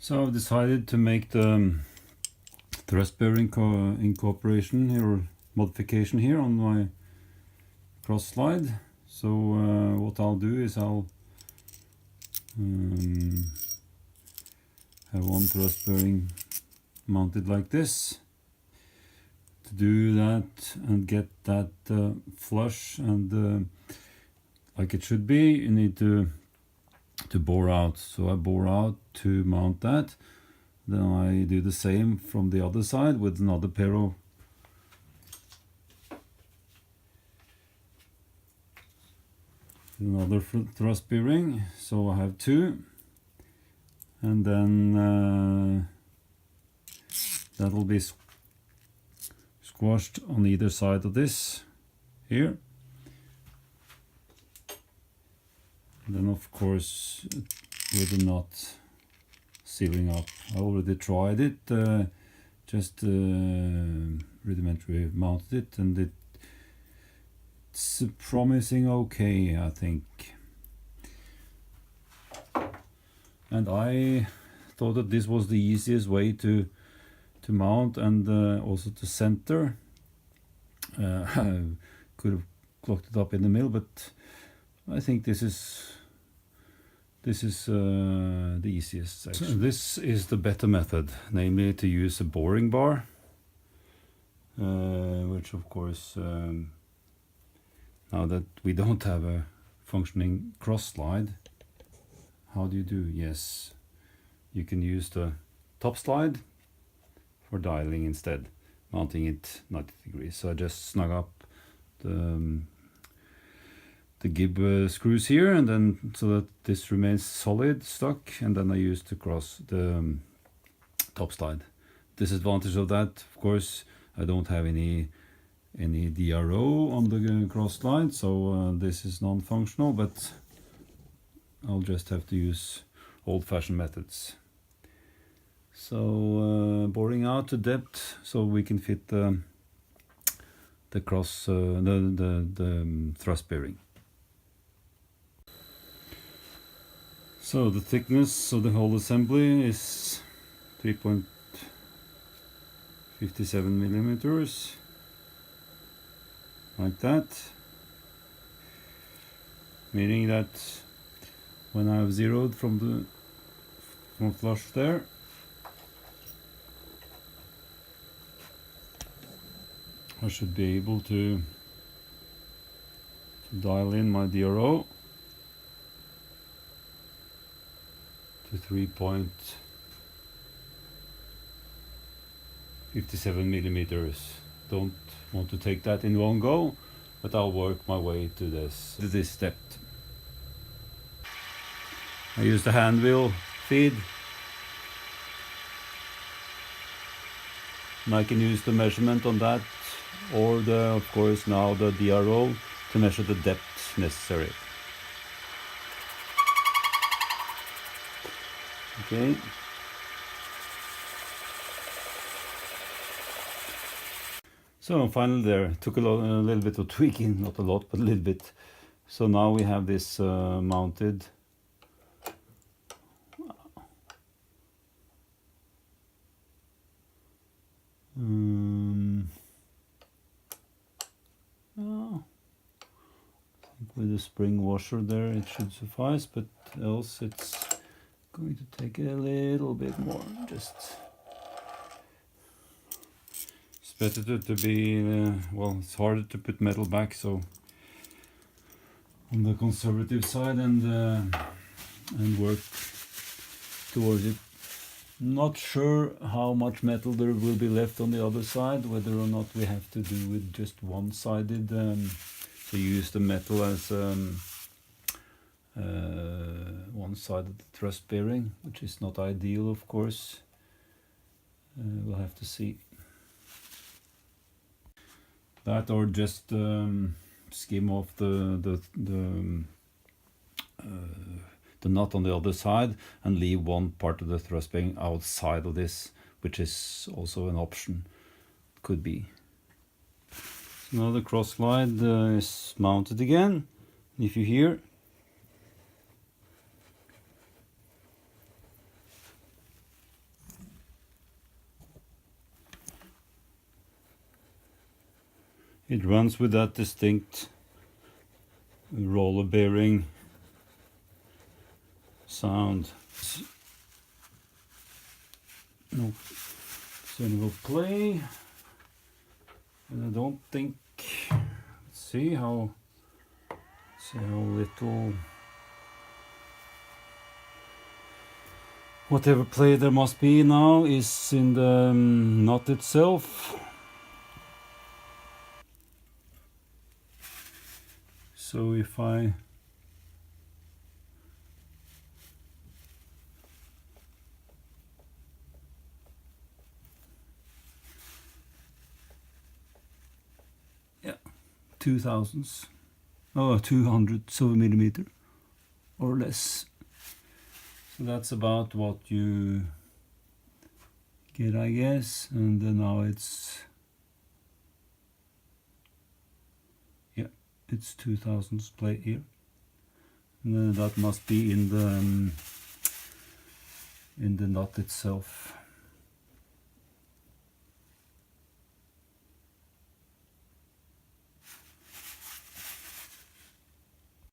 So I've decided to make the thrust bearing incorporation here, or modification here on my cross slide. So what I'll do is I'll have one thrust bearing mounted like this. To do that and get that flush and like it should be, you need to bore out. So I bore out to mount that. Then I do the same from the other side with another pair of another thrust bearing. So I have two, and then that will be squashed on either side of this here. And then of course with the nut sealing up. I already tried it, just rudimentary mounted it, and it's promising okay, I think. And I thought that this was the easiest way to mount and also to center. I could have clocked it up in the middle, but I think this is the easiest section. So this is the better method, namely to use a boring bar, which of course, now that we don't have a functioning cross slide, how do you do? Yes, you can use the top slide for dialing instead, mounting it 90 degrees. So I just snug up the gib screws here, and then so that this remains solid, stuck, and then I use the top slide. Disadvantage of that, of course, I don't have any DRO on the cross slide, so this is non-functional, but I'll just have to use old-fashioned methods. So boring out to depth so we can fit the cross the thrust bearing. So the thickness of the whole assembly is 3.57 millimeters, like that, meaning that when I have zeroed from flush there, I should be able to dial in my DRO to 3.57 millimeters. Don't want to take that in one go, but I'll work my way to this step. I use the hand wheel feed, and I can use the measurement on that, or of course now the DRO to measure the depth necessary. Okay. So finally there, took a little bit of tweaking, not a lot, but a little bit. So now we have this mounted. With a spring washer there it should suffice, but else it's going to take a little bit more. Just it's better to be well, it's harder to put metal back, so on the conservative side and work towards it. Not sure how much metal there will be left on the other side, whether or not we have to do with just one-sided, to use the metal as one side of the thrust bearing, which is not ideal, of course. We'll have to see. That, or just skim off the nut on the other side and leave one part of the thrust bearing outside of this, which is also an option. Could be. So now the cross slide is mounted again. If you hear, It runs with that distinct roller bearing sound. No, so it will play, and I don't think. Let's see how little. Whatever play there must be now is in the knot itself. So if I yeah, 2 millimeter or less. So that's about what you get, I guess. And then now it's, yeah, it's 2000s plate here. And then that must be in the knot itself.